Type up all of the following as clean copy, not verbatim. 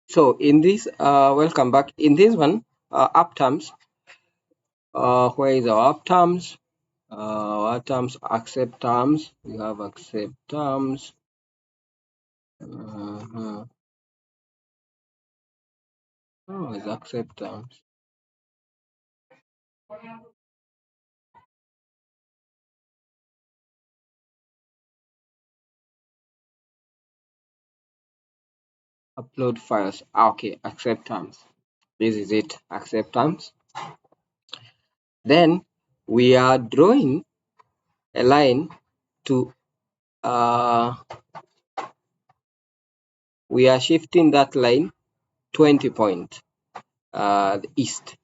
So in this, welcome back. In this one, up terms. Where is our up terms? Our terms, accept terms. We have accept terms. Uh-huh. Oh, it's accept terms. Upload files. Okay, accept terms. This is it. Accept terms. Then we are drawing a line to. We are shifting that line 20 point east.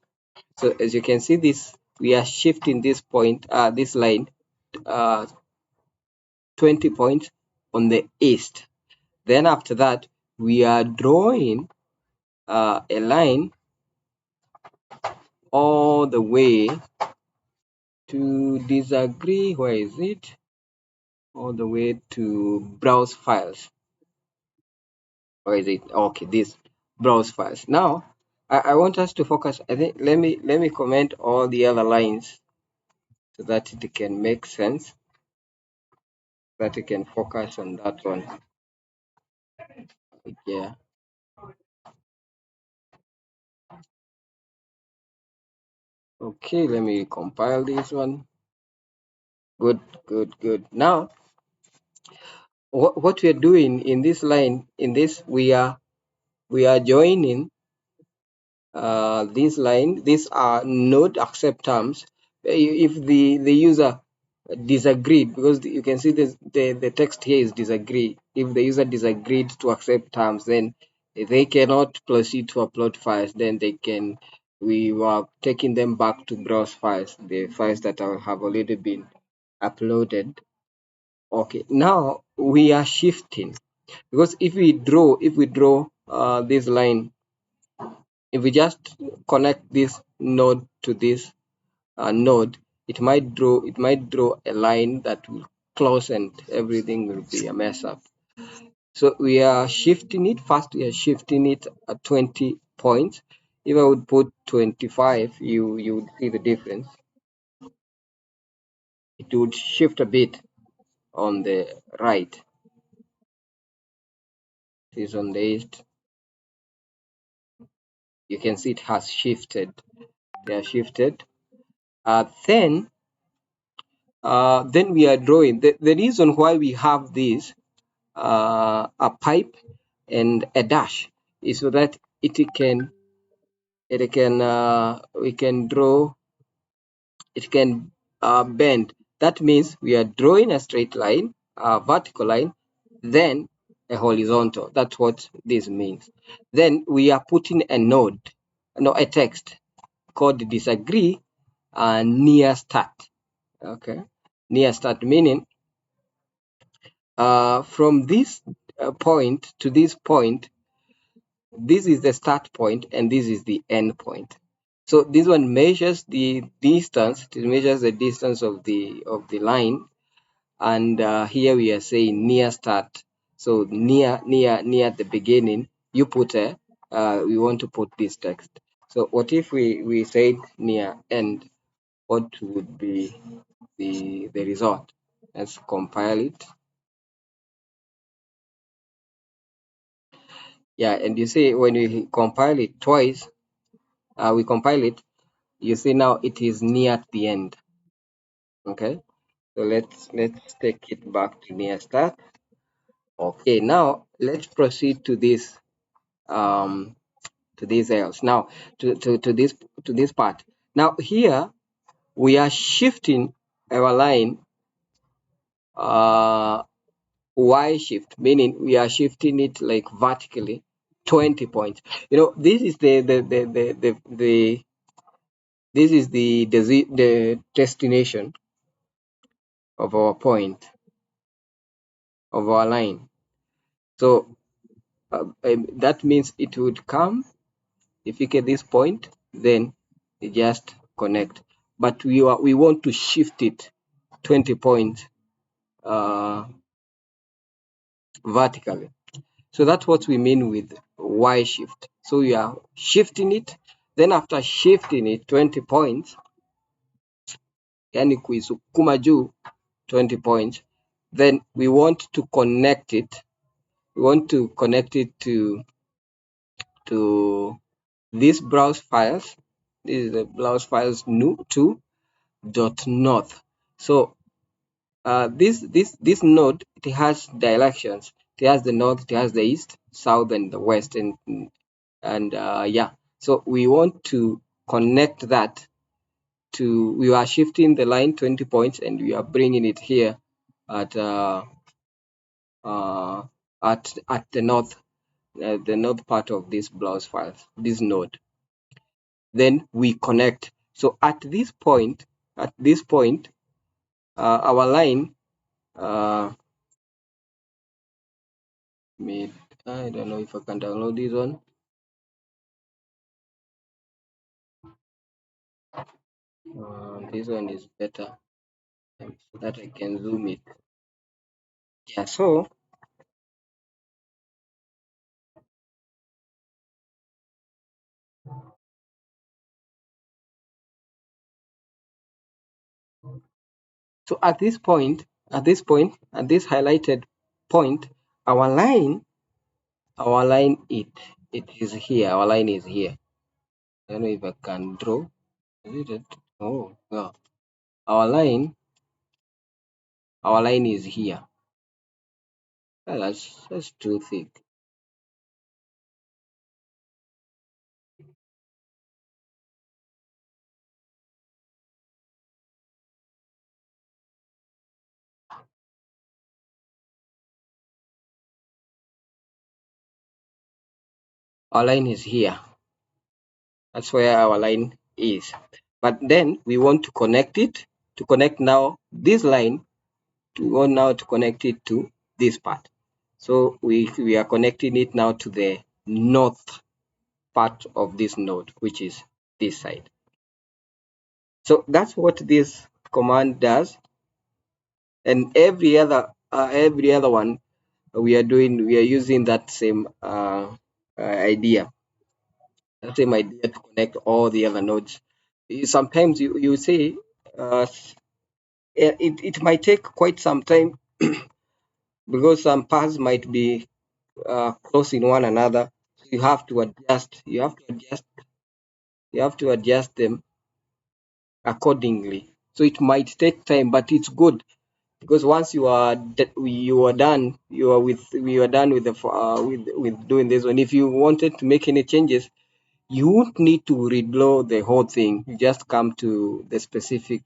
So as you can see this, we are shifting this point, this line, uh, 20 points on the east. Then after that, we are drawing a line all the way to disagree. Where is it? All the way to browse files. Where is it? Okay, this browse files. Now, I want us to focus. I think let me comment all the other lines so that it can make sense. That you can focus on that one. Yeah. Okay, let me compile this one. Good, good, good. Now, what we are doing in this line, in this, we are joining this line. These are node accept terms. If the user disagreed, because you can see this, the text here is disagree. If the user disagreed to accept terms, then they cannot proceed to upload files. Then we were taking them back to browse files, the files that have already been uploaded. Okay, now we are shifting, because if we draw this line, if we just connect this node to this node, it might draw a line that will close and everything will be a mess up. So we are shifting it. First, we are shifting it at 20 points. If I would put 25, you would see the difference. It would shift a bit on the right. It is on the east. You can see it has shifted. They are shifted. Then we are drawing. The reason why we have this a pipe and a dash is so that we can draw, it can bend. That means we are drawing a straight line, a vertical line, then a horizontal. That's what this means. Then we are putting a text called disagree near start. Okay, near start meaning from this point to this point, this is the start point and this is the end point. So this one measures the distance. It measures the distance of the line, and here we are saying near start. So near the beginning, you put we want to put this text. So what if we said near end? What would be the result? Let's compile it. Yeah, and you see when we compile it twice, we compile it, you see now it is near the end. Okay, so let's take it back to near start. Okay, now let's proceed to this else. Now to this part. Now here we are shifting our line y shift, meaning we are shifting it like vertically 20 points. This is the this is the destination of our point of our line. So that means it would come, if you get this point, then you just connect. But we want to shift it 20 points vertically. So that's what we mean with Y shift. So we are shifting it. Then after shifting it 20 points, yani kuisukuma juu 20 points, then we want to connect it. We want to connect it to these browse files. This is the browse files new to dot north. So this node, it has directions. It has the north, it has the east, south, and the west, and yeah. So we want to connect that to. We are shifting the line 20 points, and we are bringing it here at uh, at the north part of this browse files, this node. Then we connect. So at this point, our line made. I don't know if I can download this one. This one is better so that I can zoom it. Yeah, so at this point, at this highlighted point, our line it is here. Our line is here. I don't know if I can draw. Is it? Oh, yeah. Our line is here. Well, that's too thick. Our line is here. That's where our line is. But then we want to connect it. To connect now this line, we want now to connect it to this part. So we are connecting it now to the north part of this node, which is this side. So that's what this command does. And every other one we are using that same idea. That same idea to connect all the other nodes. Sometimes you see it might take quite some time because some paths might be close in one another. So you have to adjust. You have to adjust them accordingly. So it might take time, but it's good because once you are done, you are done with the with doing this one. If you wanted to make any changes, you won't need to reload the whole thing. You just come to the specific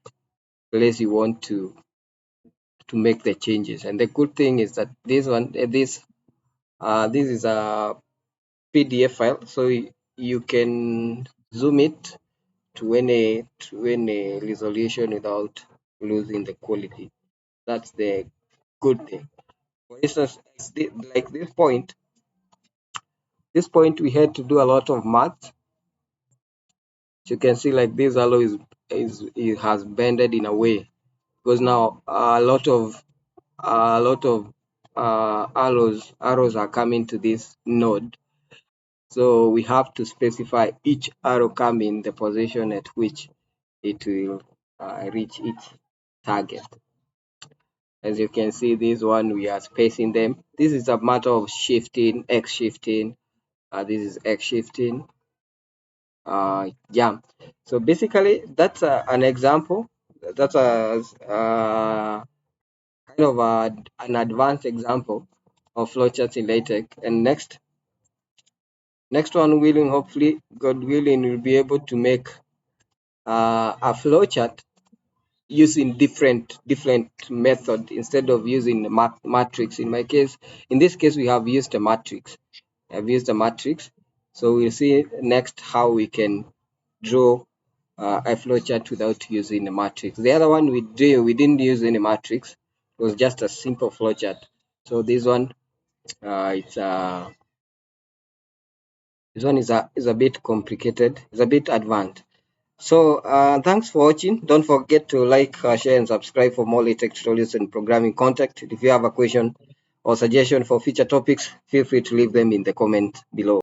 place you want to make the changes. And the good thing is that this is a PDF file, so you can zoom it to any resolution without losing the quality. That's the good thing. For instance, like this point we had to do a lot of math. So you can see like this alloy it has bended in a way because now a lot of arrows are coming to this node. So we have to specify each arrow coming the position at which it will reach its target. As you can see, this one we are spacing them. This is a matter of shifting, X shifting. This is X shifting. Yeah. So basically, that's an example. That's a kind of an advanced example of flowcharts in LaTeX. And next one willing, hopefully, God willing, we'll be able to make a flowchart using different method instead of using the matrix. In this case, we have used a matrix. I've used a matrix. So we'll see next how we can draw a flowchart without using a matrix. The other one we didn't use any matrix. It was just a simple flowchart. So this one, is a bit complicated. It's a bit advanced. So thanks for watching. Don't forget to like, share, and subscribe for more LaTeX tutorials and programming content. If you have a question or suggestion for future topics, feel free to leave them in the comment below.